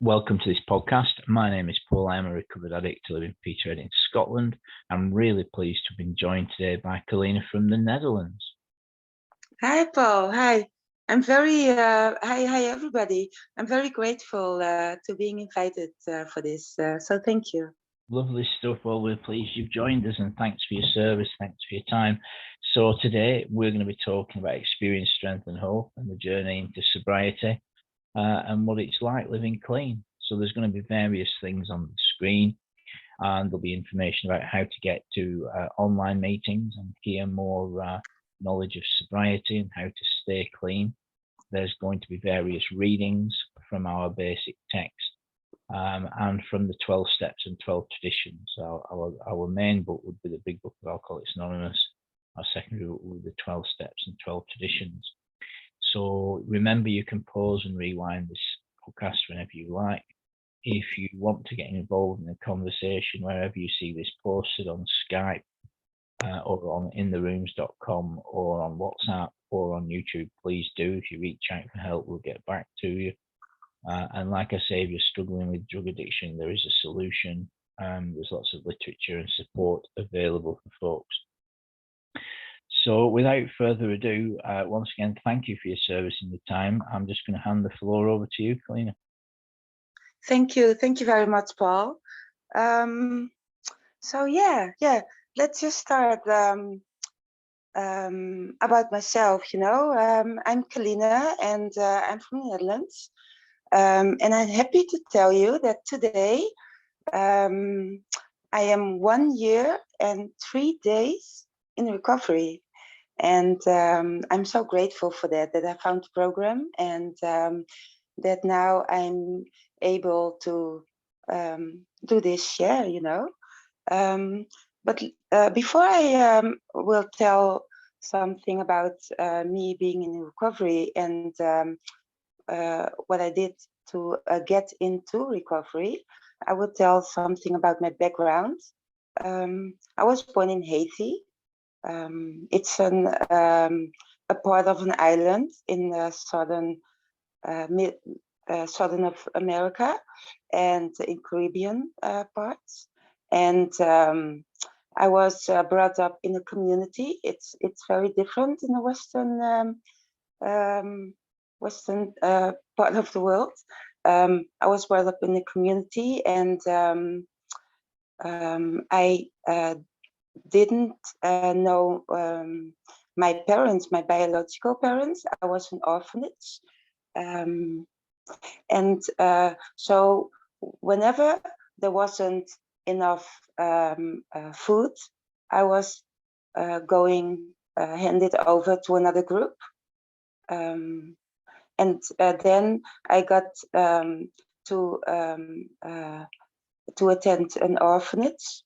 Welcome to this podcast. My name is Paul. I'm a recovered addict living in Peterhead, Scotland. I'm really pleased to have been joined today by Kerline from the Netherlands. Hi, Paul. Hi. I'm very hi everybody. I'm very grateful to being invited for this. So thank you. Lovely stuff. Well, we're pleased you've joined us, and thanks for your service. Thanks for your time. So today we're going to be talking about experience, strength, and hope, and the journey into sobriety, and what it's like living clean. So there's going to be various things on the screen, and there'll be information about how to get to online meetings and hear more knowledge of sobriety and how to stay clean. There's going to be various readings from our basic text and from the 12 steps and 12 traditions. Our main book would be the big book of Alcoholics Anonymous. Our secondary book would be the 12 steps and 12 traditions. So remember, you can pause and rewind this podcast whenever you like. If you want to get involved in a conversation, wherever you see this posted on Skype or on intherooms.com or on WhatsApp or on YouTube, please do. If you reach out for help, we'll get back to you. And like I say, if you're struggling with drug addiction, there is a solution. There's lots of literature and support available for folks. So without further ado, once again, thank you for your service and your time. I'm just going to hand the floor over to you, Kerline. Thank you very much, Paul. So yeah, let's just start about myself. I'm Kerline, and I'm from the Netherlands, and I'm happy to tell you that today I am 1 year and 3 days in recovery. And I'm so grateful for that I found the program, and that now I'm able to do this share, But before I will tell something about me being in recovery and what I did to get into recovery, I will tell something about my background. I was born in Haiti. It's a part of an island in the southern of America and in Caribbean parts. And I was brought up in a community. It's very different in the western part of the world. I was brought up in a community, and I didn't know my parents, my biological parents. I was an orphanage. And so whenever there wasn't enough food, I was handed over to another group. And then I got to attend an orphanage.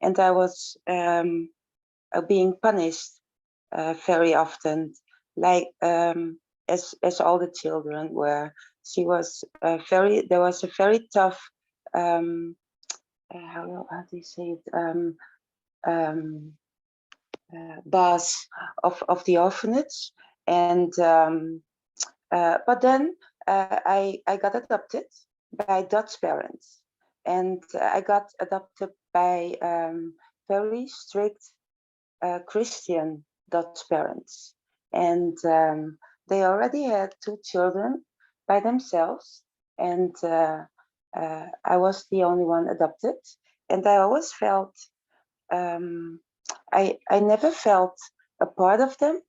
And I was being punished very often, like as all the children were. There was a very tough, how do you say it, boss of the orphanage. And but then I got adopted by Dutch parents, and I got adopted by very strict Christian Dutch parents, and they already had 2 children by themselves, and I was the only one adopted. And I always felt I never felt a part of them,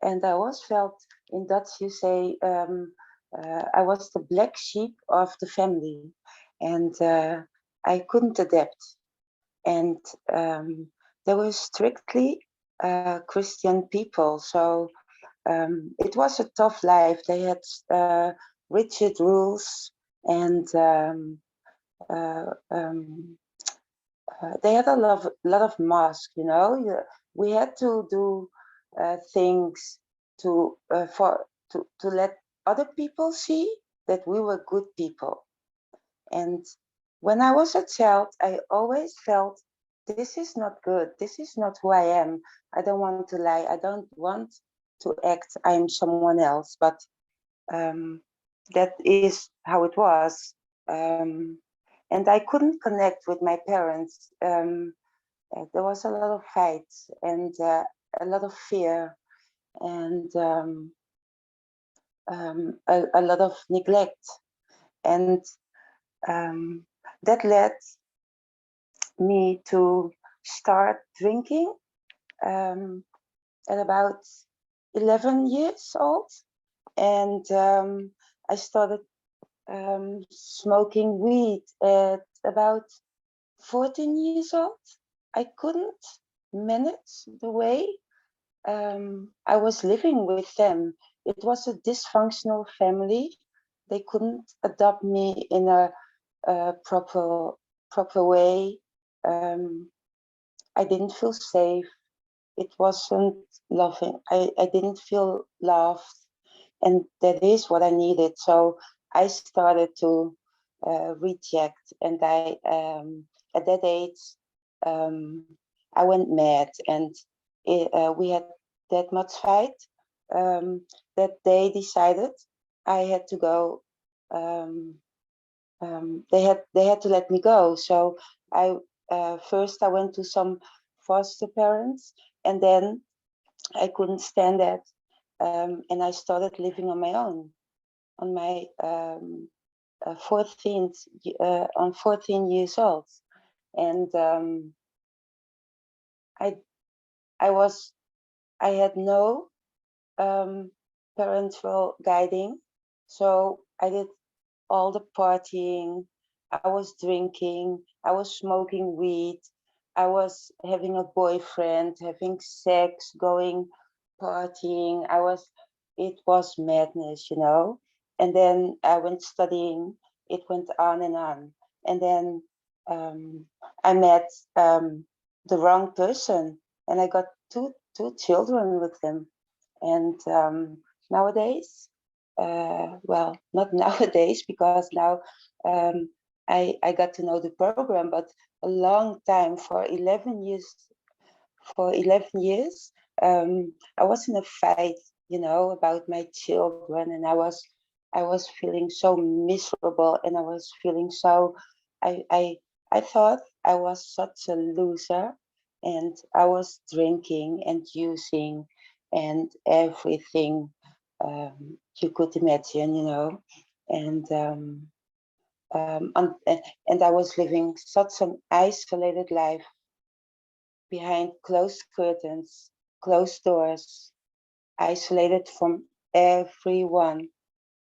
and I always felt, in Dutch you say, I was the black sheep of the family, and I couldn't adapt. And they were strictly Christian people, so it was a tough life. They had rigid rules, and they had a lot of masks. We had to do things to let other people see that we were good people. And when I was a child, I always felt, this is not good. This is not who I am. I don't want to lie. I don't want to act I'm someone else. But that is how it was. And I couldn't connect with my parents. There was a lot of fights and a lot of fear and a lot of neglect. And that led me to start drinking at about 11 years old. And I started smoking weed at about 14 years old. I couldn't manage the way I was living with them. It was a dysfunctional family. They couldn't adopt me in a proper way. I didn't feel safe. It wasn't loving. I didn't feel loved, and that is what I needed. So I started to reject, and I at that age I went mad, and we had that much fight that they decided I had to go. They had to let me go. So I first I went to some foster parents, and then I couldn't stand that, and I started living on my own on my 14 years old, and I I was I had no parental guiding, so I did all the partying. I was drinking. I was smoking weed. I was having a boyfriend, having sex, going partying. It was madness, you know. And then I went studying. It went on and on. And then I met the wrong person, and I got two children with him. And nowadays, well, not nowadays, because now I got to know the program, but a long time, for 11 years. For 11 years, I was in a fight, you know, about my children, and I was feeling so miserable, and I was feeling so, I I I thought I was such a loser, and I was drinking and using and everything you could imagine, you know, and and I was living such an isolated life behind closed curtains, closed doors, isolated from everyone,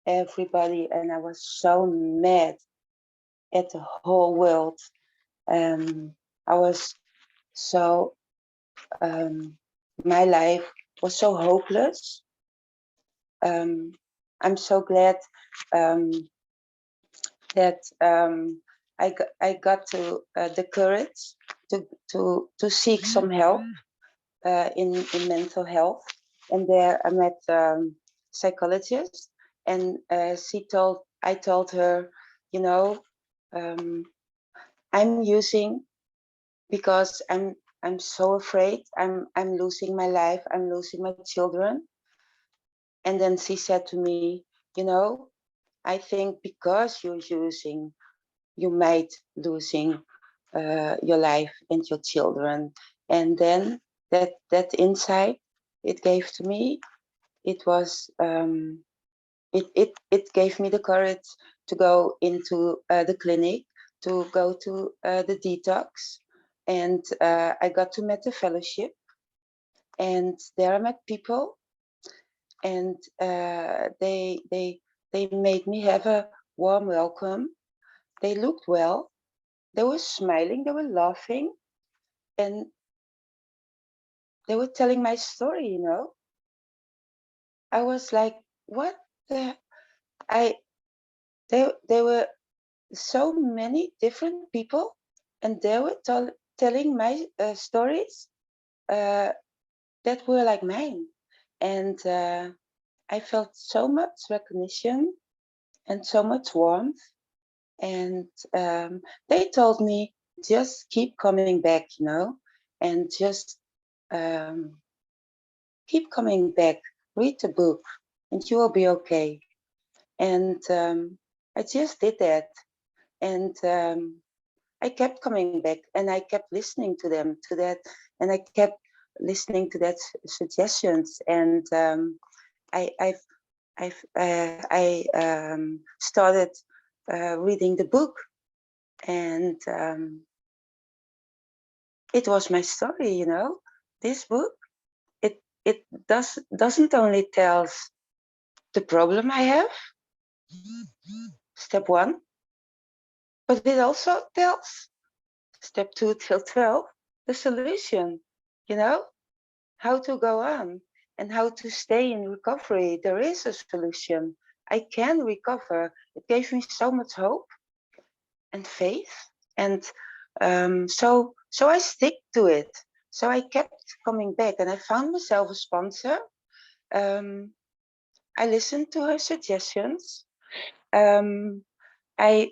everybody, and I was so mad at the whole world. I was so, my life was so hopeless. I'm so glad um, that I got to the courage to seek some help in mental health, and there I met psychologist, and I told her, you know, I'm using because I'm so afraid I'm losing my life, I'm losing my children. And then she said to me, you know, I think because you're using, you might losing your life and your children. And then that insight it gave to me, it was it gave me the courage to go into the clinic, to go to the detox, and I got to meet the fellowship, and there I met people, and they made me have a warm welcome. They looked well, they were smiling, they were laughing, and they were telling my story, you know. I was like, what the, I they were so many different people, and they were telling my stories uh, that were like mine, and I felt so much recognition and so much warmth, and they told me just keep coming back, you know, and just um, keep coming back, read the book, and you will be okay. And I just did that. And I kept coming back, and I kept listening to them, to that, and I kept listening to that suggestions. And I started reading the book, and it was my story, you know. This book, it doesn't only tells the problem I have, step 1, but it also tells step 2 till 12 the solution, you know, how to go on and how to stay in recovery. There is a solution. I can recover. It gave me so much hope and faith, and so I stick to it. So I kept coming back, and I found myself a sponsor. I listened to her suggestions. I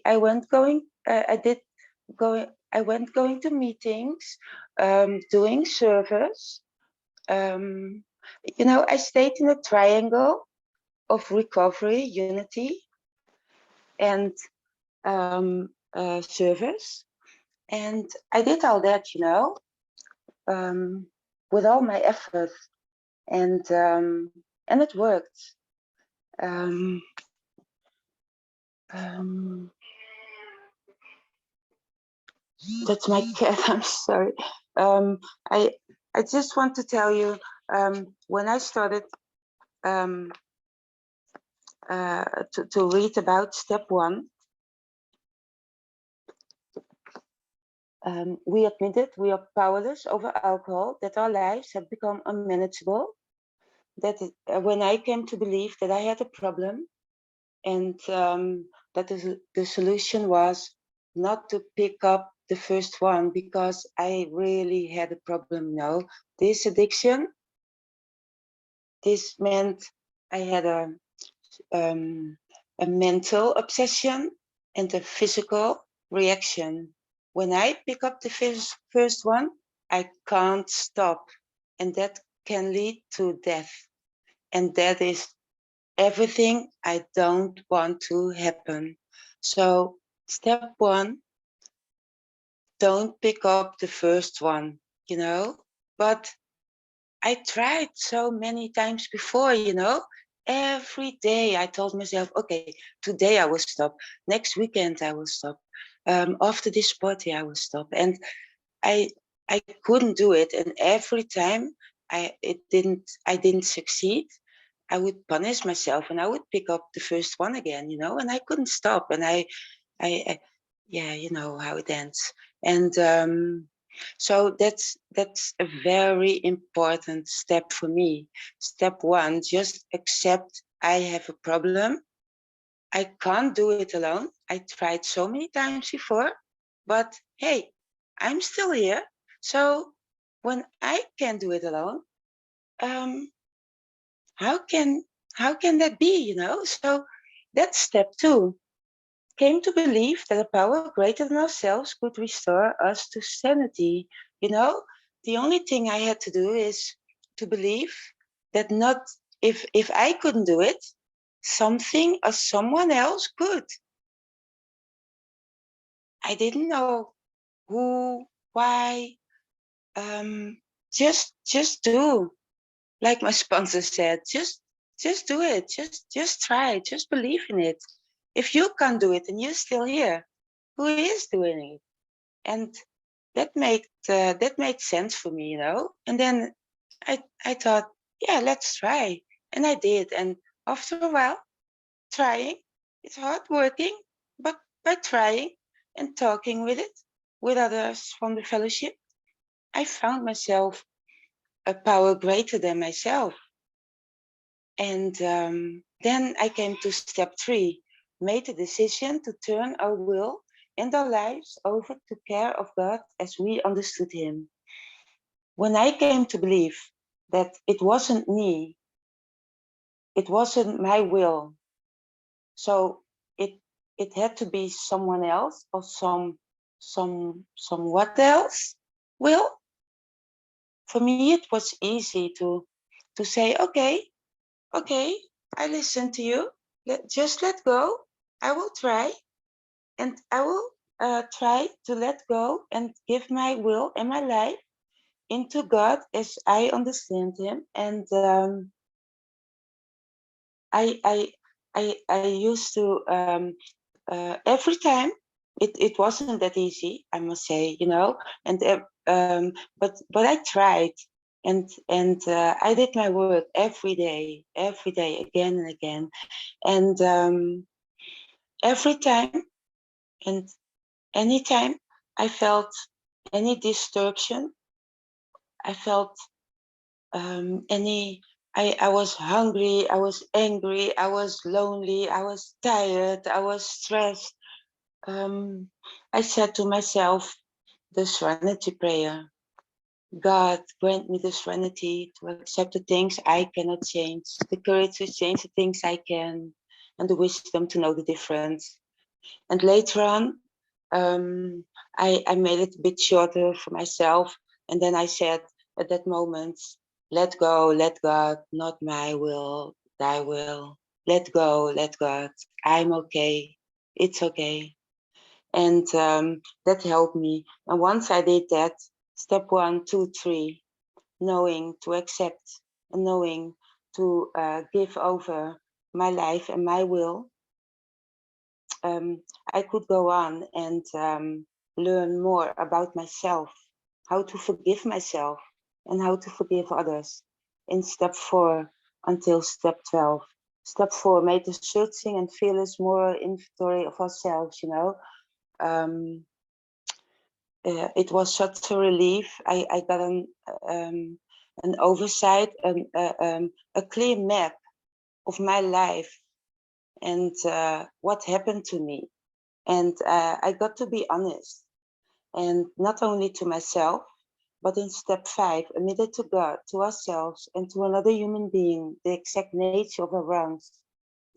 went going. I went going to meetings, doing service. You know, I stayed in a triangle of recovery, unity, and service. And I did all that, you know, with all my effort, and it worked. That's my cat. I'm sorry. I just want to tell you, when I started to read about step 1, we admitted we are powerless over alcohol, that our lives have become unmanageable, that when I came to believe that I had a problem, and that the solution was not to pick up the first one, because I really had a problem. No, this addiction, this meant I had a mental obsession and a physical reaction. When I pick up the first one, I can't stop, and that can lead to death. And that is everything I don't want to happen. So step 1, don't pick up the first one, you know. But I tried so many times before, you know. Every day I told myself, okay, today I will stop. Next weekend I will stop. After this party I will stop. And I couldn't do it. And every time I didn't succeed, I would punish myself, and I would pick up the first one again, you know. And I couldn't stop. And I yeah, you know how it ends. And so that's a very important step for me. Step 1, just accept I have a problem. I can't do it alone. I tried so many times before, but hey, I'm still here. So when I can't do it alone, how can that be, you know? So that's step 2. Came to believe that a power greater than ourselves could restore us to sanity. You know, the only thing I had to do is to believe that not if I couldn't do it, something or someone else could. I didn't know who, why. Just do. Like my sponsor said, just do it. Just try. Just believe in it. If you can't do it and you're still here, who is doing it? And that made sense for me, you know. And then I thought, yeah, let's try. And I did. And after a while, trying, it's hard working, but by trying and talking with others from the fellowship, I found myself a power greater than myself. And then I came to step 3, made a decision to turn our will and our lives over to care of God as we understood him. When I came to believe that it wasn't me, it wasn't my will, so it had to be someone else or somewhat else will. For me, it was easy to say, okay, I listen to you. just let go. I will try, and I will try to let go and give my will and my life into God as I understand Him. And I used to every time. It wasn't that easy, I must say, and but I tried, and I did my work every day, again and again, and every time and anytime I felt any disturbance, I felt I was hungry, I was angry, I was lonely, I was tired, I was stressed. I said to myself the serenity prayer: God, grant me the serenity to accept the things I cannot change, the courage to change the things I can, and the wisdom to know the difference. And later on, I made it a bit shorter for myself. And then I said at that moment, let go, let God, not my will, thy will. Let go, let God. I'm okay. It's okay. And that helped me. And once I did that, step 1, 2, 3, knowing to accept and knowing to give over my life and my will, I could go on and learn more about myself, how to forgive myself and how to forgive others in step 4 until step 12. Step 4 made a searching and fearless moral inventory of ourselves, it was such a relief. I got an oversight, a clear map of my life and what happened to me. And I got to be honest, and not only to myself, but in step 5, admitted to God, to ourselves, and to another human being, the exact nature of our wrongs.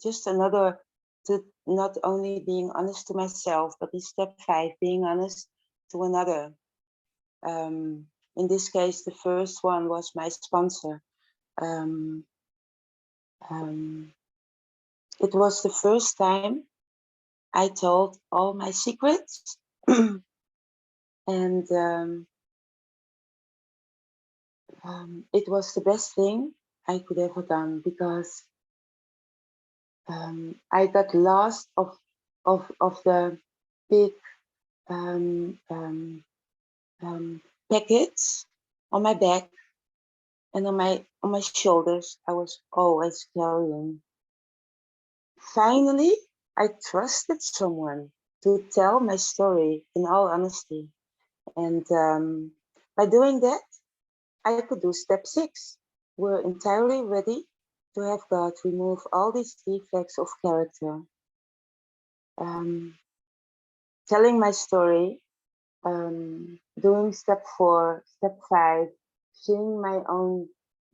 Just another, to not only being honest to myself, but in step 5, being honest to another. In this case, the first one was my sponsor. It was the first time I told all my secrets. And it was the best thing I could ever done, because I got lost of the big packets on my back and on my shoulders. I was always carrying. Finally, I trusted someone to tell my story in all honesty, and by doing that, I could do step 6. We're entirely ready to have God remove all these defects of character. Telling my story, doing step 4, step 5, seeing my own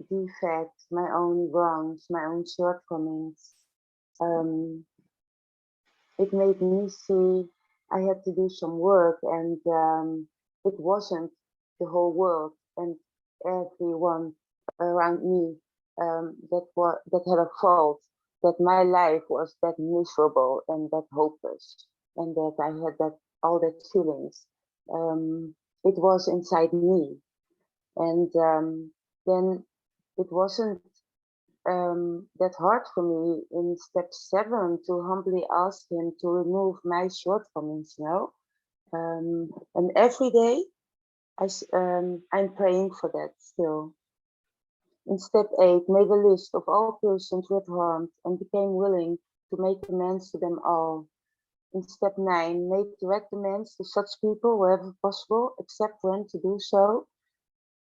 defects, my own wrongs, my own shortcomings. It made me see I had to do some work, and it wasn't the whole world and everyone around me that had a fault, that my life was that miserable and that hopeless, and that I had that all that feelings. It was inside me, and then it wasn't that hard for me in step 7 to humbly ask him to remove my shortcomings, and every day I'm praying for that still. In step 8, made a list of all persons who had harmed and became willing to make amends to them all. In step 9, made direct amends to such people wherever possible, except when to do so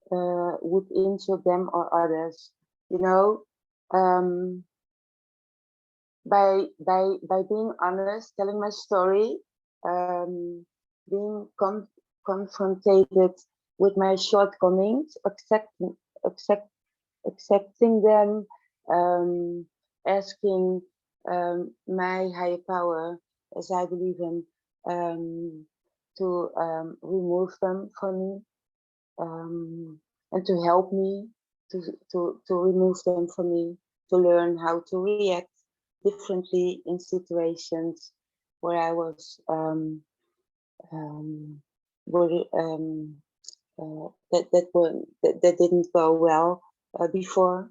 would injure them or others. By being honest, telling my story, being confronted with my shortcomings, accepting them, asking my higher power, as I believe in, to remove them from me, and to help me to remove them from me, to learn how to react differently in situations where I was that didn't go well before.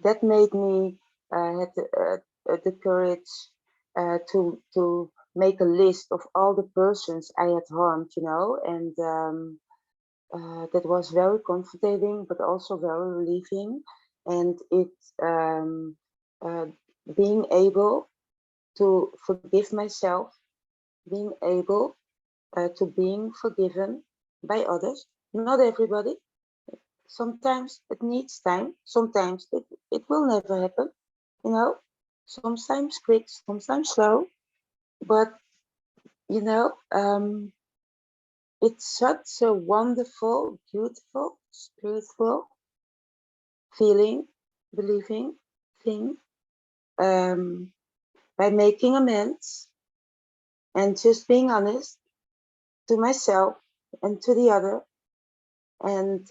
That made me had the courage to make a list of all the persons I had harmed, you know, and that was very comforting, but also very relieving. And it being able to forgive myself, being able to being forgiven by others, not everybody. Sometimes it needs time. Sometimes it will never happen, you know. Sometimes quick, sometimes slow. But, you know, it's such a wonderful, beautiful, spiritual feeling, believing thing, by making amends and just being honest to myself and to the other. And,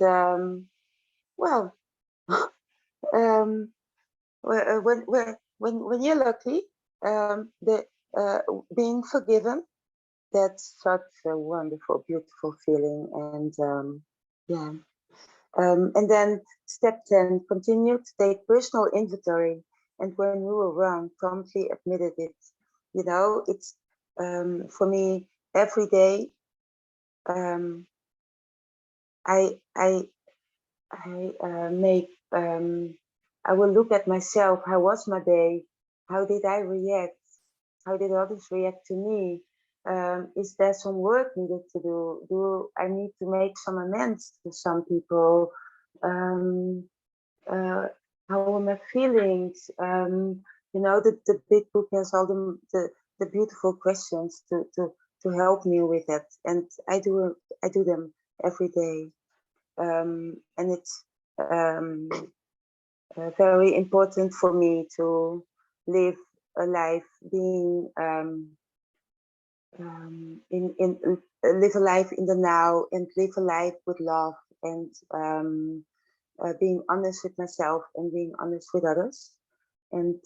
well, um, when you're lucky, the being forgiven, that's such a wonderful, beautiful feeling. And yeah. And then step 10, continue to take personal inventory. And when you were wrong, promptly admitted it. You know, it's for me every day. I make. I will look at myself. How was my day? How did I react? How did others react to me? Is there some work needed to do? Do I need to make some amends to some people? How are my feelings? You know, the big book has all the beautiful questions to help me with that, and I do them every day, and it's very important for me to live a life being live a life in the now and live a life with love and being honest with myself and being honest with others. And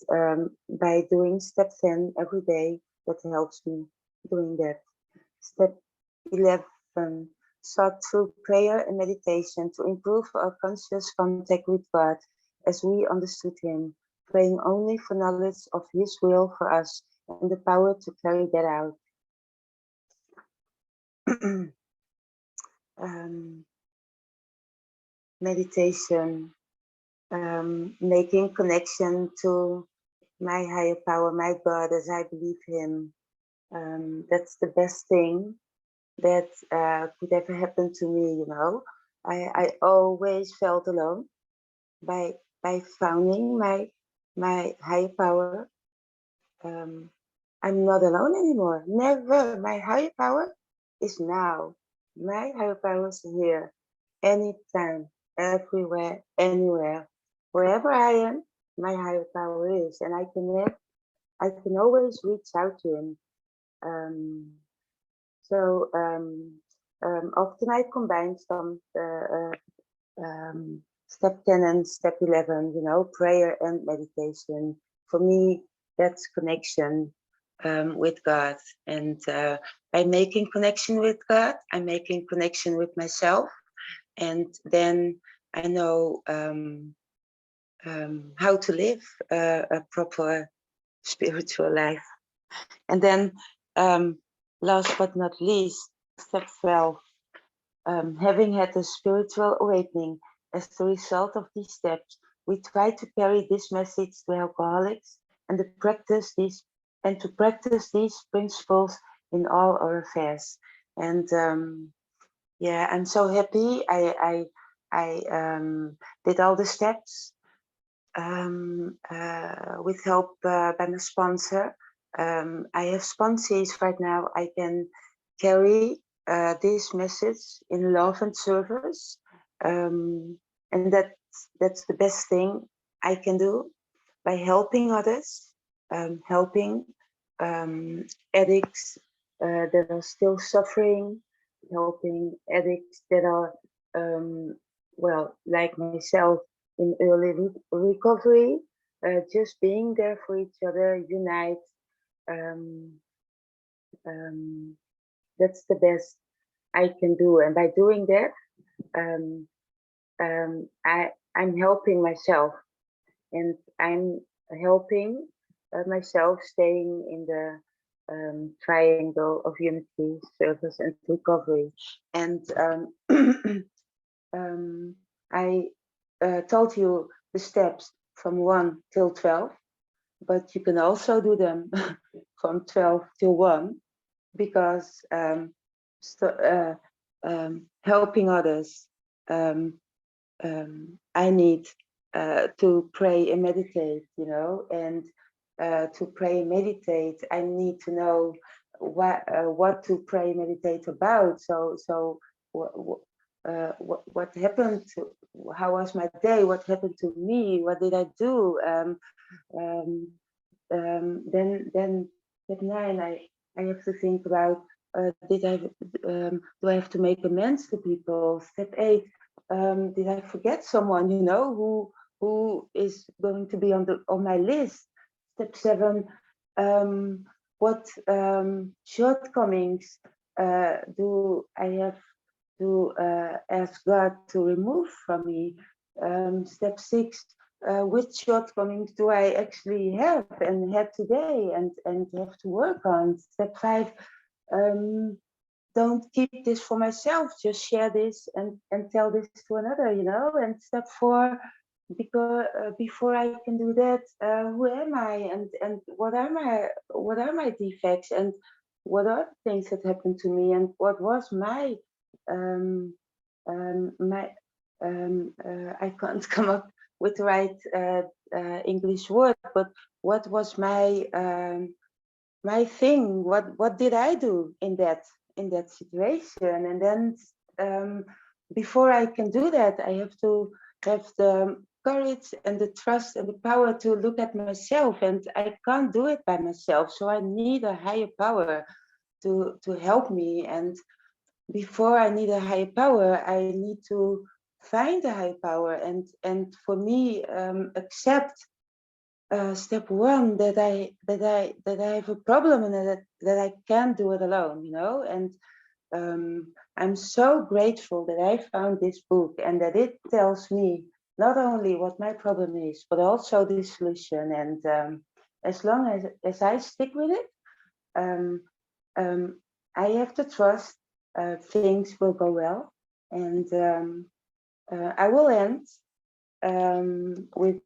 by doing step 10 every day, that helps me doing that. Step 11, sought through prayer and meditation to improve our conscious contact with God as we understood Him, praying only for knowledge of His will for us and the power to carry that out. Meditation, making connection to my higher power, my God, as I believe Him. That's the best thing that could ever happen to me, you know. I always felt alone. By finding my higher power, I'm not alone anymore. Never. My higher power is now. My higher power is here, anytime, everywhere, anywhere, wherever I am. My higher power is, and I can always reach out to him. So often I combine some step 10 and step 11, you know, prayer and meditation. For me, that's connection with God. And by making connection with God, I'm making connection with myself. And then I know how to live a proper spiritual life. And then last but not least, step 12, having had a spiritual awakening as the result of these steps, we try to carry this message to alcoholics and to practice these principles in all our affairs. And yeah, I'm so happy I did all the steps with help by my sponsor. I have sponsors right now. I can carry this message in love and service, and that's the best thing I can do by helping others, helping addicts that are still suffering, helping addicts that are well, like myself, in early recovery, just being there for each other, unite. Um, that's the best I can do, and by doing that, um, I'm helping myself, and I'm helping myself staying in the triangle of unity, service, and recovery. And I told you the steps from 1 till 12, but you can also do them from 12 till 1, because helping others, I need to pray and meditate, and to pray and meditate, I need to know what to pray and meditate about. So what happened to, how was my day? What happened to me? What did I do? Then at 9, I have to think about, do I have to make amends to people? Step 8, did I forget someone, who is going to be on my list? Step 7, what shortcomings do I have to ask God to remove from me? Step 6, which shortcomings do I actually have and had today and have to work on? Step 5, don't keep this for myself, just share this and tell this to another, And step 4, because before I can do that, who am I, and what are my defects, and what are the things that happened to me, and what was my I can't come up with the right English word, but what was my thing? What did I do in that situation? And then before I can do that, I have to have the courage and the trust and the power to look at myself, and I can't do it by myself. So I need a higher power to help me. And before I need a higher power, I need to find a higher power, and for me, accept step 1, that I have a problem, and that I can't do it alone, And I'm so grateful that I found this book, and that it tells me not only what my problem is, but also the solution. And as long as I stick with it, um, I have to trust things will go well. And I will end with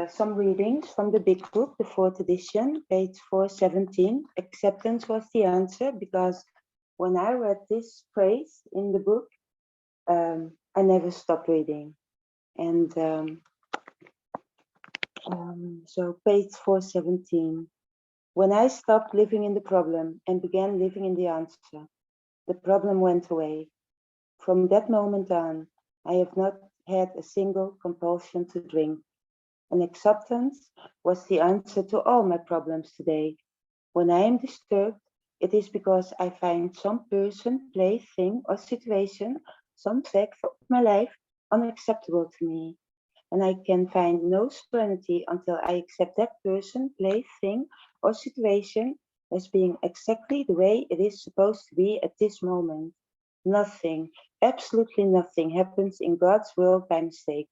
some readings from the big book, the 4th edition, page 417. Acceptance was the answer, because when I read this phrase in the book, I never stopped reading. And so page 417. When I stopped living in the problem and began living in the answer, the problem went away. From that moment on, I have not had a single compulsion to drink. And acceptance was the answer to all my problems today. When I am disturbed, it is because I find some person, place, thing, or situation, some fact of my life unacceptable to me. And I can find no serenity until I accept that person, place, thing, or situation as being exactly the way it is supposed to be at this moment. Nothing, absolutely nothing happens in God's world by mistake.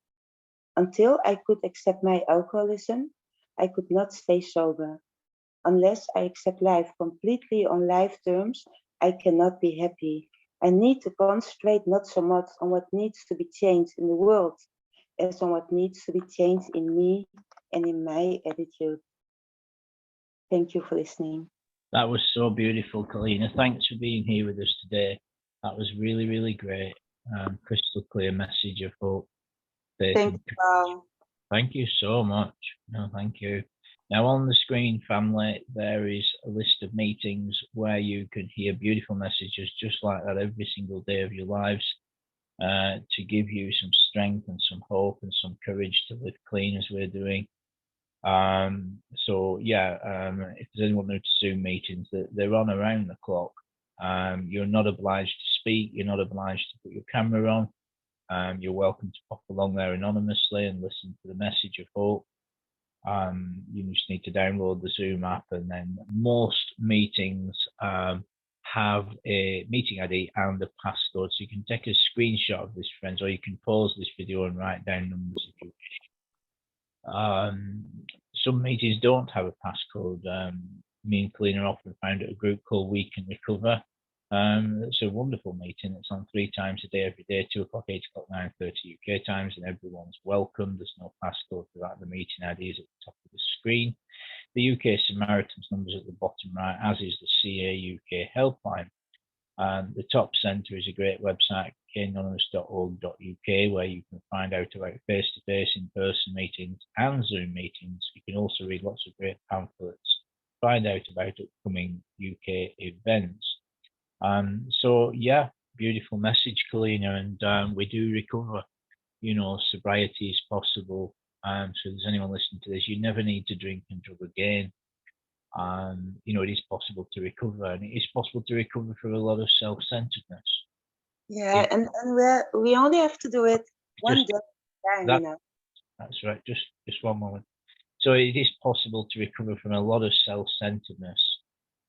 Until I could accept my alcoholism, I could not stay sober. Unless I accept life completely on life terms, I cannot be happy. I need to concentrate not so much on what needs to be changed in the world as on what needs to be changed in me and in my attitude. Thank you for listening. That was so beautiful, Kalina. Thanks for being here with us today. That was really, really great. Crystal clear message of hope. Thank you. Thank you so much. No, thank you. Now on the screen, family, there is a list of meetings where you can hear beautiful messages just like that every single day of your lives, to give you some strength and some hope and some courage to live clean as we're doing. So yeah, if there's anyone new to Zoom meetings, they're on around the clock. You're not obliged to speak. You're not obliged to put your camera on. You're welcome to pop along there anonymously and listen to the message of hope. You just need to download the Zoom app, and then most meetings have a meeting ID and a passcode. So you can take a screenshot of this, friends, or you can pause this video and write down numbers if you wish. Some meetings don't have a passcode. Me and Colleen are often found at a group called We Can Recover. It's a wonderful meeting. It's on 3 times a day, every day, 2 o'clock, 8 o'clock, 9:30 UK times, and everyone's welcome. There's no passcode for that. The meeting ID is at the top of the screen. The UK Samaritans number is at the bottom right, as is the CA UK helpline. The top centre is a great website, kanonymous.org.uk, where you can find out about face-to-face, in-person meetings and Zoom meetings. You can also read lots of great pamphlets, find out about upcoming UK events. So yeah, beautiful message, Kalina, and we do recover. You know, sobriety is possible. So if there's anyone listening to this, you never need to drink and drug again. You know, it is possible to recover, and it is possible to recover from a lot of self-centeredness. Yeah, and we only have to do it one day at a time, you know. That's right. Just one moment. So it is possible to recover from a lot of self-centeredness.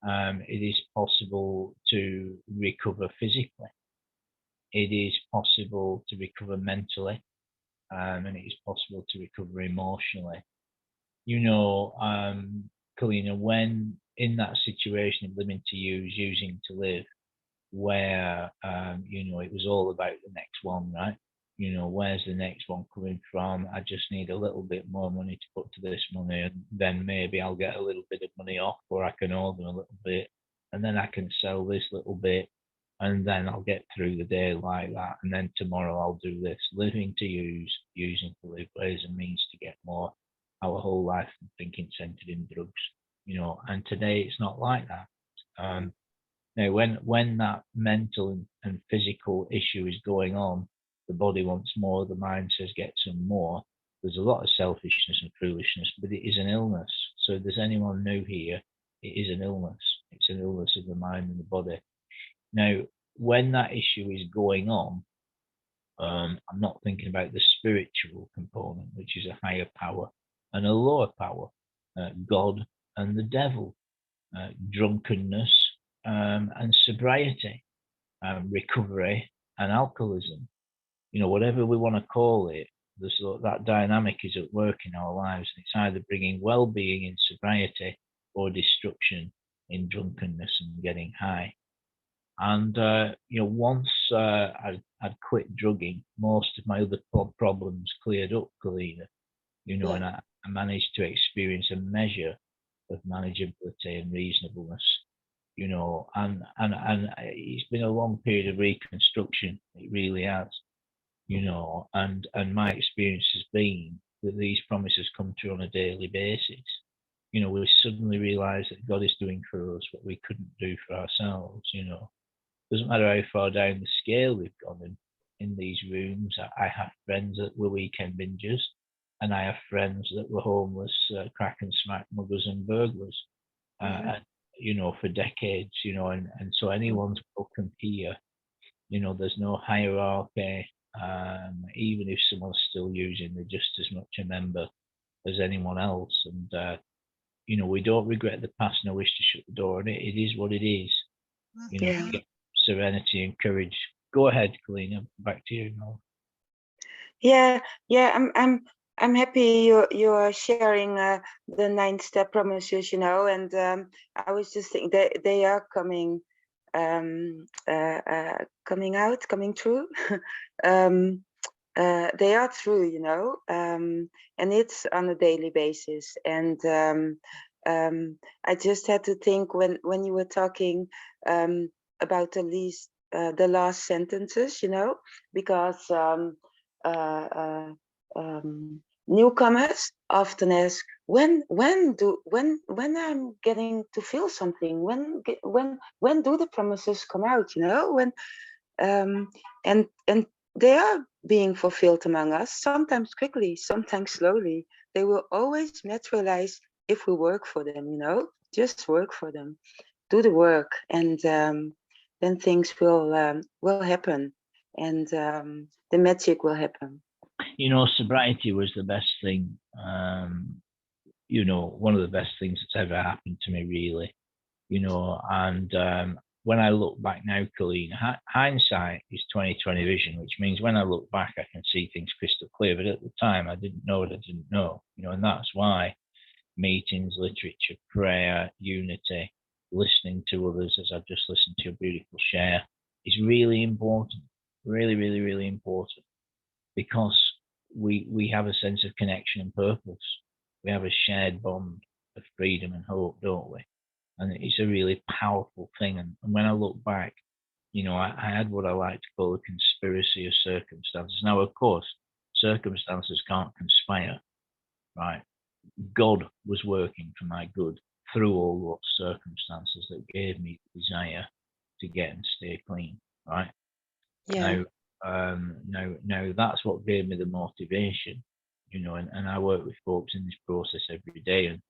It is possible to recover physically. It is possible to recover mentally, and it is possible to recover emotionally. You know, Kalina, when in that situation of living to use, using to live, where, you know, it was all about the next one, right? You know, where's the next one coming from? I just need a little bit more money to put to this money, and then maybe I'll get a little bit of money off, or I can owe them a little bit, and then I can sell this little bit, and then I'll get through the day like that, and then tomorrow I'll do this. Living to use, using to live, ways and means to get more. Our whole life thinking centered in drugs, you know, and today it's not like that. Now, when that mental and physical issue is going on, the body wants more, the mind says get some more. There's a lot of selfishness and foolishness, but it is an illness. So if there's anyone new here, it is an illness. It's an illness of the mind and the body. Now, when that issue is going on, I'm not thinking about the spiritual component, which is a higher power and a lower power, God and the devil, drunkenness, and sobriety, recovery and alcoholism. You know, whatever we want to call it, that dynamic is at work in our lives. It's either bringing well-being in sobriety or destruction in drunkenness and getting high. And you know, once I'd quit drugging, most of my other problems cleared up, Kalina. You know, and I managed to experience a measure of manageability and reasonableness. You know, and it's been a long period of reconstruction. It really has. You know, and my experience has been that these promises come true on a daily basis. You know, we suddenly realize that God is doing for us what we couldn't do for ourselves. You know, doesn't matter how far down the scale we've gone in these rooms. I have friends that were weekend bingers, and I have friends that were homeless, crack and smack muggers and burglars. And, you know, for decades, you know, and so anyone's welcome here. You know, there's no hierarchy. Even if someone's still using, they're just as much a member as anyone else. And, you know, we don't regret the past, no wish to shut the door on it. It is what it is. You know, serenity and courage. Go ahead, Kalina. Back to you now. Yeah, I'm happy you're sharing the 9-step promises, you know, and I was just thinking that they are coming true. They are true, you know, and it's on a daily basis. And I just had to think when you were talking about the last sentences, you know, because newcomers often ask when I'm getting to feel something, when do the promises come out, you know, when and they are being fulfilled among us, sometimes quickly, sometimes slowly. They will always materialize if we work for them, you know, just work for them, do the work, and then things will happen, and the magic will happen. You know, sobriety was the best thing you know, one of the best things that's ever happened to me, really, you know. And when I look back now, Kerline, hindsight is 20/20 vision, which means when I look back, I can see things crystal clear. But at the time, I didn't know what I didn't know, you know, and that's why meetings, literature, prayer, unity, listening to others, as I've just listened to your beautiful share, is really important. Really, really, really important, because we have a sense of connection and purpose. We have a shared bond of freedom and hope, don't we? And it's a really powerful thing. And when I look back, you know, I had what I like to call a conspiracy of circumstances. Now, of course, circumstances can't conspire, right? God was working for my good through all those circumstances that gave me the desire to get and stay clean, right? Yeah. Now that's what gave me the motivation, you know, and I work with folks in this process every day. And,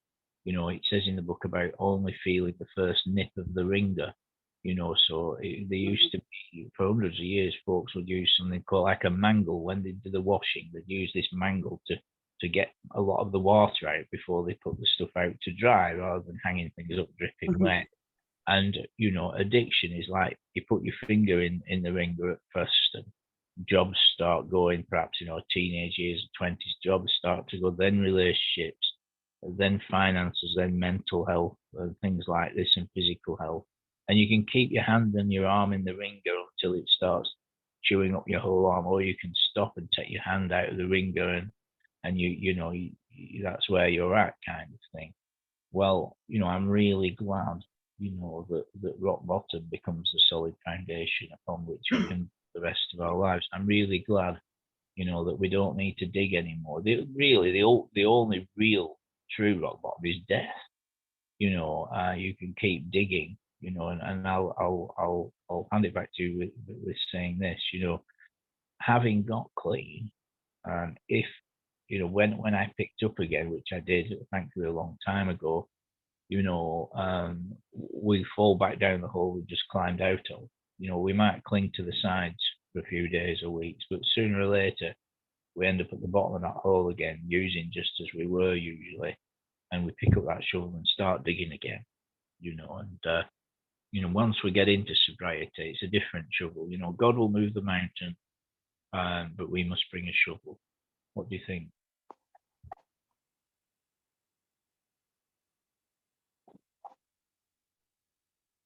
you know, it says in the book about only feeling the first nip of the ringer, you know. So they used to be, for hundreds of years, folks would use something called like a mangle when they do the washing. They'd use this mangle to get a lot of the water out before they put the stuff out to dry, rather than hanging things up dripping wet. And, you know, addiction is like you put your finger in the ringer at first, and jobs start going, perhaps, you know, teenage years, 20s, jobs start to go, then relationships, then finances, then mental health, and things like this, and physical health. And you can keep your hand and your arm in the ringer until it starts chewing up your whole arm, or you can stop and take your hand out of the ringer, and you know, that's where you're at, kind of thing. Well, you know, I'm really glad, you know, that rock bottom becomes the solid foundation upon which we can the rest of our lives. I'm really glad, you know, that we don't need to dig anymore. The only real true rock bottom is death. You know, you can keep digging, you know, and I'll hand it back to you with saying this, you know, having got clean, if, you know, when I picked up again, which I did thankfully a long time ago, you know, we fall back down the hole we just climbed out of. You know, we might cling to the sides for a few days or weeks, but sooner or later we end up at the bottom of that hole again, using just as we were usually, and we pick up that shovel and start digging again. You know, and you know, once we get into sobriety, it's a different shovel. You know, God will move the mountain, but we must bring a shovel. What do you think?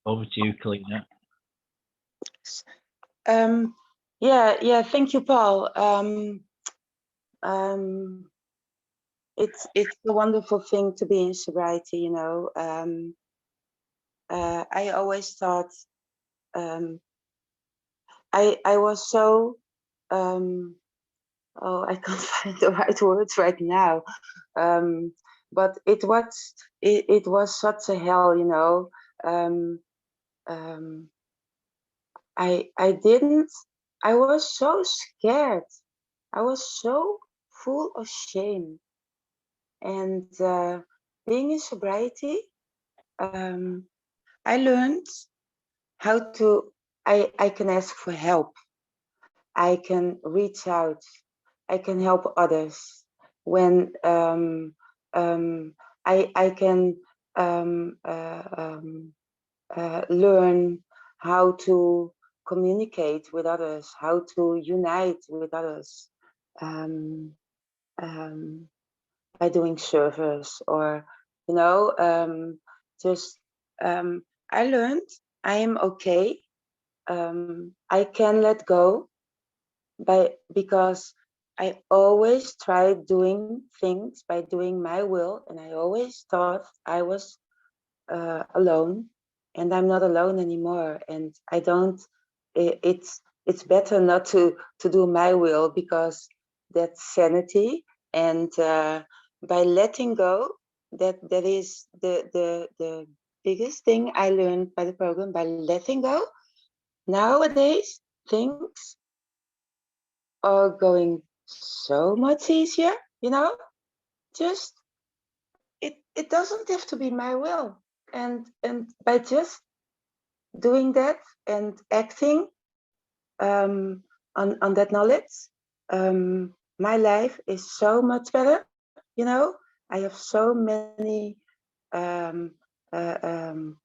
Over to you, Kalina. Yeah. Thank you, Paul. It's a wonderful thing to be in sobriety. You know, I always thought I was so I can't find the right words right now. But it was such a hell, you know. I was so scared. I was so full of shame. And being in sobriety, I learned how to, I can ask for help. I can reach out. I can help others. When I can learn how to communicate with others, how to unite with others, by doing service, or, you know, just I learned I am okay. I can let go because I always tried doing things by doing my will, and I always thought I was alone, and I'm not alone anymore. And I don't. It's better not to do my will, because that's sanity. And by letting go, that is the biggest thing I learned by the program. By letting go, nowadays things are going so much easier, you know. Just it doesn't have to be my will, and by just doing that and acting on that knowledge, my life is so much better, you know. I have so many. Um, uh, um,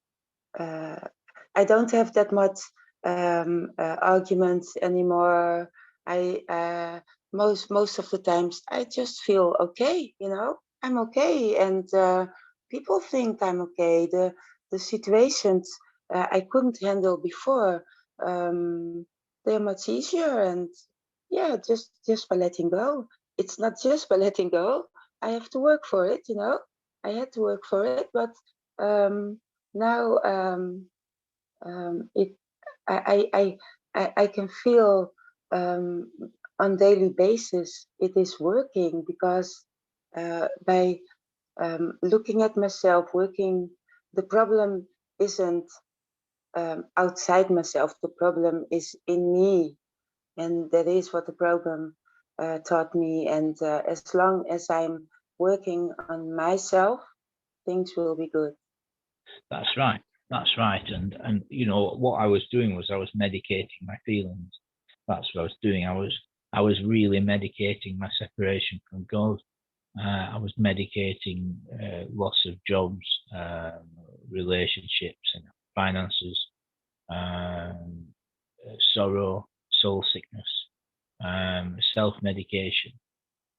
I don't have that much arguments anymore. I most of the times I just feel okay. I'm okay, and people think I'm okay. The situations I couldn't handle before, um, they're much easier, and yeah, just by letting go. It's not just by letting go. I have to work for it. I had to work for it, but now it I can feel on daily basis it is working, because by looking at myself, working, the problem isn't outside myself, the problem is in me, and that is what the program taught me. And as long as I'm working on myself, things will be good. That's right. That's right. And what I was doing was I was medicating my feelings. That's what I was doing. I was really medicating my separation from God. I was medicating loss of jobs, relationships, and finances, sorrow, soul sickness, self-medication,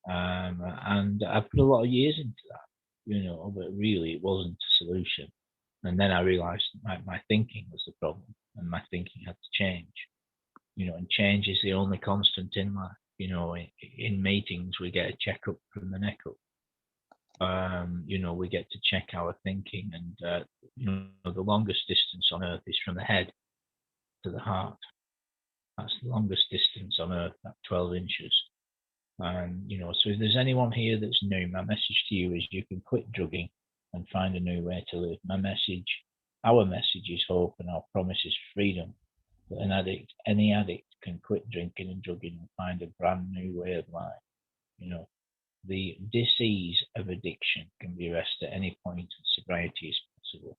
and I put a lot of years into that, but really it wasn't a solution. And then I realized my thinking was the problem, and my thinking had to change. And change is the only constant in life. In meetings we get a checkup from the neck up. We get to check our thinking, and the longest distance on earth is from the head to the heart. That's the longest distance on earth, that 12 inches. And so if there's anyone here that's new, my message to you is you can quit drugging and find a new way to live. Our message is hope, and our promise is freedom. That any addict can quit drinking and drugging and find a brand new way of life. The disease of addiction can be arrested at any point, and sobriety is possible.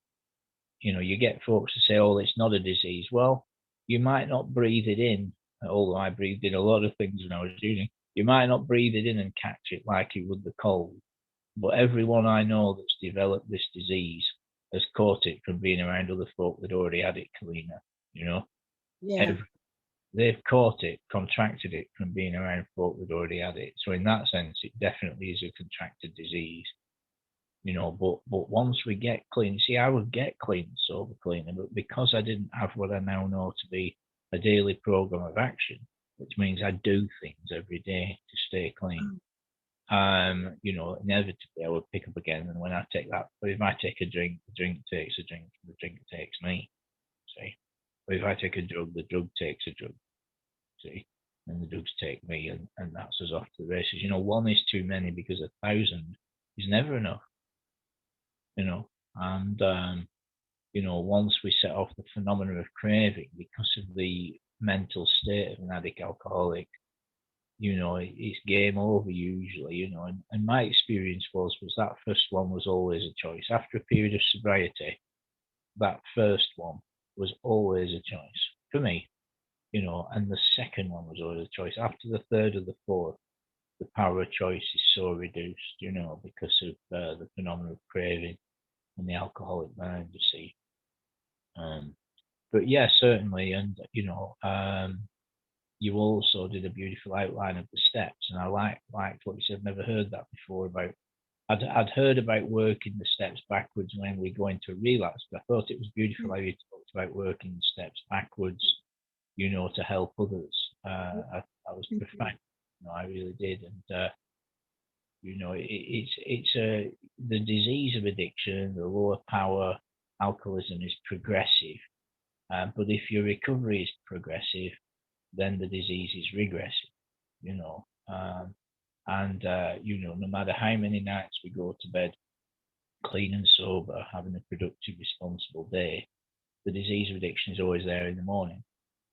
You get folks to say, oh, it's not a disease. Well, you might not breathe it in, although I breathed in a lot of things when I was using. You might not breathe it in and catch it like you would the cold. But everyone I know that's developed this disease has caught it from being around other folk that already had it, Kalina. Yeah. They've caught it, contracted it from being around folk that already had it. So in that sense, it definitely is a contracted disease. But once we get clean, see, I would get clean, sober cleaner, but because I didn't have what I now know to be a daily program of action, which means I do things every day to stay clean. Inevitably I would pick up again, and when I take that, but if I take a drink, the drink takes a drink, and the drink takes me. See, but if I take a drug, the drug takes a drug. See, and the drugs take me, and that's us off to the races. One is too many because 1,000 is never enough. And once we set off the phenomena of craving because of the mental state of an addict alcoholic, it's game over usually. And my experience was that first one was always a choice. After a period of sobriety, that first one was always a choice for me. And the second one was always a choice. After the third or the fourth, the power of choice is so reduced, because of the phenomenon of craving and the alcoholic mind, you see. But yeah, certainly. And, you also did a beautiful outline of the steps. And I liked what you said. Never heard that before about, I'd heard about working the steps backwards when we go into a relapse, but I thought it was beautiful how you talked about working the steps backwards, to help others. I was profound. I really did. And, the disease of addiction, the lower power alcoholism is progressive. But if your recovery is progressive, then the disease is regressive, no matter how many nights we go to bed clean and sober, having a productive, responsible day, the disease of addiction is always there in the morning,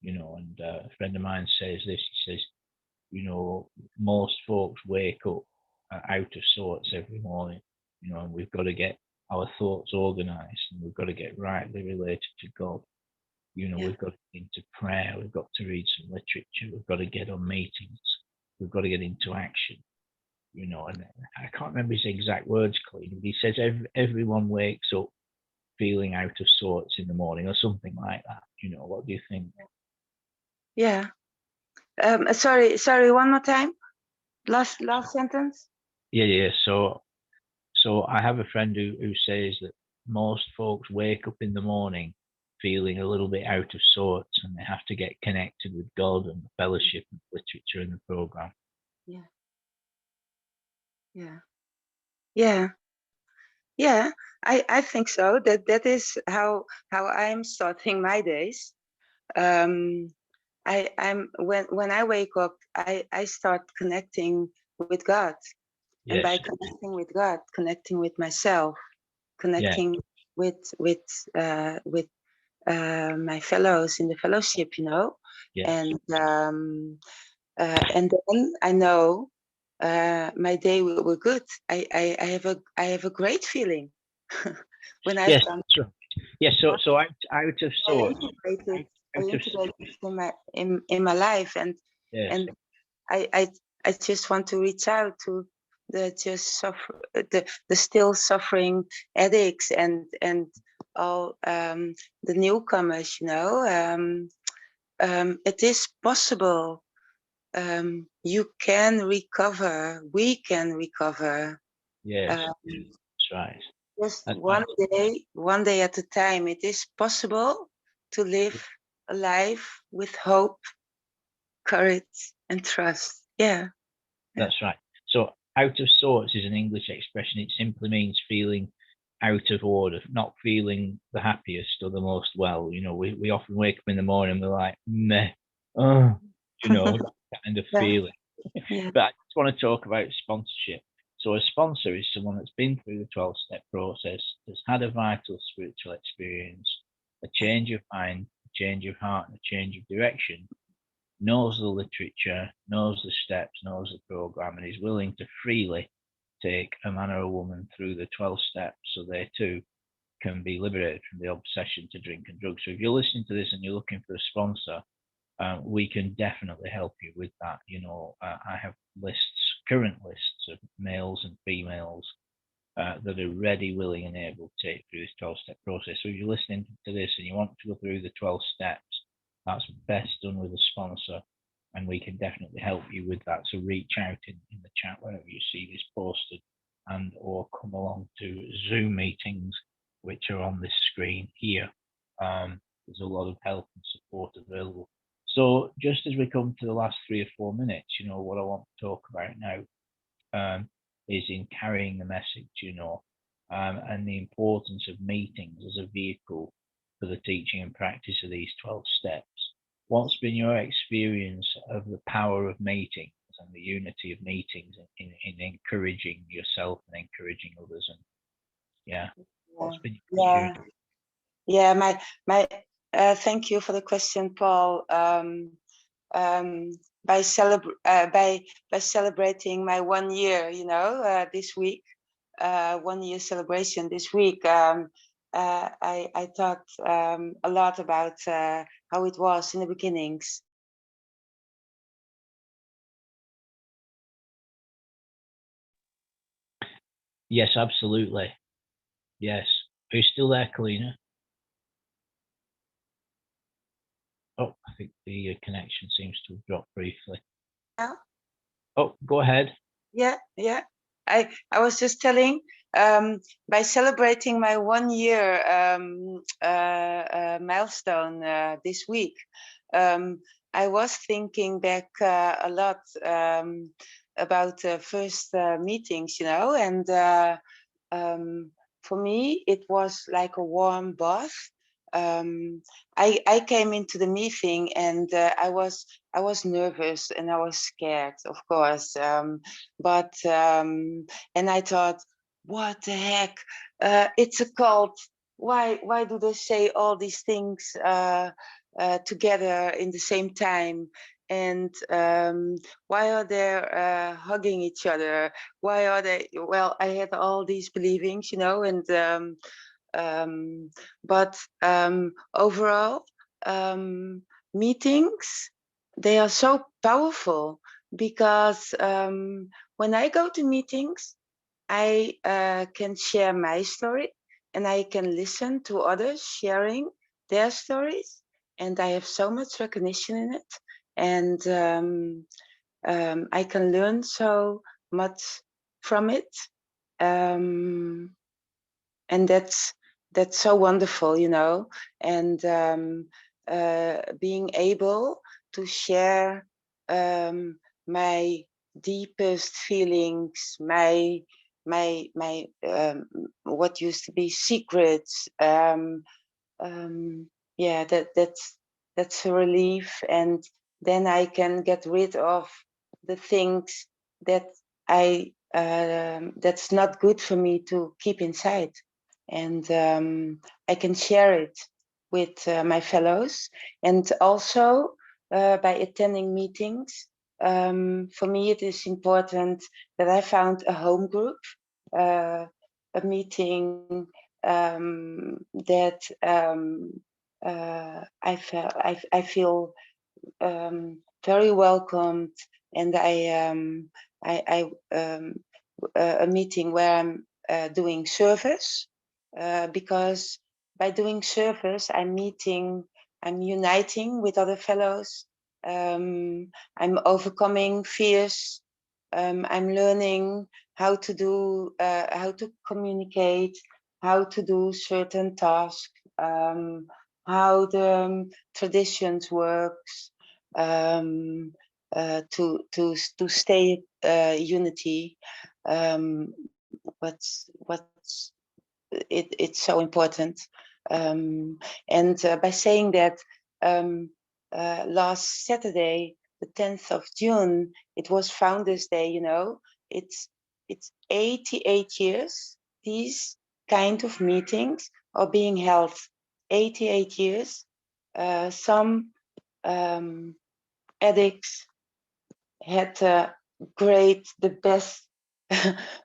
and a friend of mine says this, he says, most folks wake up out of sorts every morning, and we've got to get our thoughts organized, and we've got to get rightly related to God. We've got to get into prayer, we've got to read some literature, we've got to get on meetings, we've got to get into action. you know, and I can't remember his exact words, Colleen, but he says everyone wakes up feeling out of sorts in the morning or something like that. You know, what do you think? Yeah. Sorry, one more time. Last sentence. Yeah. So I have a friend who says that most folks wake up in the morning feeling a little bit out of sorts, and they have to get connected with God and the fellowship and literature and the program. Yeah. I think so. That is how I'm starting my days. I'm when I wake up, I start connecting with God. Yes. And by connecting with God, connecting with myself, connecting with my fellows in the fellowship, you know. Yes. And then I know my day will be good. I have a great feeling when I've done. Sure. Yes. So out of sorts. I integrated in my life, and I just want to reach out to the still suffering addicts and all the newcomers. You know, it is possible. You can recover. We can recover. Yes, that's right. Just one day at a time. It is possible to live a life with hope, courage, and trust. Yeah. That's right. So out of sorts is an English expression. It simply means feeling out of order, not feeling the happiest or the most well. You know, we often wake up in the morning and we're like, meh, oh, you know, kind of feeling. But I just want to talk about sponsorship. So a sponsor is someone that's been through the 12-step process, has had a vital spiritual experience, a change of mind, a change of heart, and a change of direction, knows the literature, knows the steps, knows the program, and is willing to freely take a man or a woman through the 12 steps so they too can be liberated from the obsession to drink and drugs. So if you're listening to this and you're looking for a sponsor, we can definitely help you with that. You know, I have current lists of males and females that are ready, willing, and able to take through this 12-step process. So if you're listening to this and you want to go through the 12 steps, that's best done with a sponsor, and we can definitely help you with that. So reach out in the chat wherever you see this posted, and or come along to Zoom meetings, which are on this screen here. There's a lot of help and support available. So just as we come to the last 3 or 4 minutes, you know, what I want to talk about now is in carrying the message, you know, and the importance of meetings as a vehicle for the teaching and practice of these 12 steps. What's been your experience of the power of meetings and the unity of meetings in encouraging yourself and encouraging others? And what's been your experience? My thank you for the question, Paul. By celebrating my 1 year, you know, this week, 1 year celebration this week, I thought a lot about how it was in the beginnings. Yes, absolutely. Yes. Are you still there, Kalina? Oh, I think the connection seems to have dropped briefly. Yeah. Oh, go ahead. Yeah. I was just telling, by celebrating my 1 year milestone this week, I was thinking back a lot about first meetings, you know, and for me it was like a warm bath. I came into the meeting and I was nervous and I was scared, of course, but and I thought, what the heck, it's a cult. Why do they say all these things together in the same time? And why are they hugging each other? Why are they? Well, I had all these believings, you know, and but overall, meetings, they are so powerful. because when I go to meetings, I can share my story and I can listen to others sharing their stories, and I have so much recognition in it, and I can learn so much from it, and that's so wonderful, you know. And being able to share my deepest feelings, my what used to be secrets, yeah, that's a relief. And then I can get rid of the things that that's not good for me to keep inside, and I can share it with my fellows. And also by attending meetings, for me it is important that I found a home group, a meeting that I feel very welcomed, and a meeting where I'm doing service, because by doing service I'm uniting with other fellows, I'm overcoming fears, I'm learning how to communicate, how to do certain tasks, how the traditions works, to stay unity. It's so important. And by saying that, last Saturday, the 10th of June, it was Founders Day, you know. It's 88 years these kind of meetings are being held. 88 years. Some addicts had the best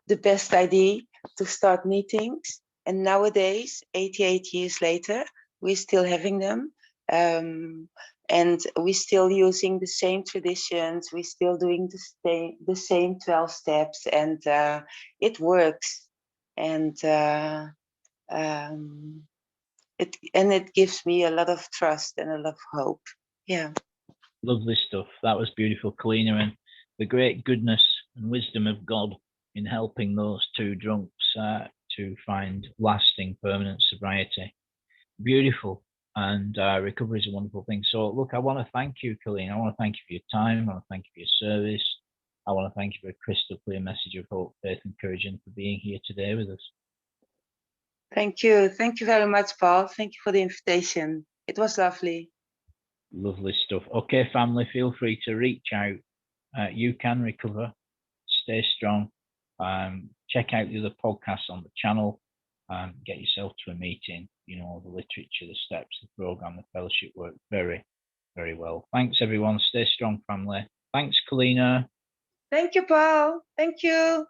the best idea to start meetings, and nowadays 88 years later we're still having them, and we're still using the same traditions, we're still doing the same 12 steps, and it works. And it gives me a lot of trust and a lot of hope. Yeah. Lovely stuff. That was beautiful, Kerline, and the great goodness and wisdom of God in helping those two drunks to find lasting, permanent sobriety. Beautiful. And recovery is a wonderful thing. So, look, I want to thank you, Kerline. I want to thank you for your time. I want to thank you for your service. I want to thank you for a crystal clear message of hope, faith, and courage, and for being here today with us. Thank you. Thank you very much, Paul. Thank you for the invitation. It was lovely. Lovely stuff. Okay, family, feel free to reach out. You can recover. Stay strong. Check out the other podcasts on the channel. Get yourself to a meeting. You know, the literature, the steps, the program, the fellowship work very, very well. Thanks, everyone. Stay strong, family. Thanks, Kerline. Thank you, Paul. Thank you.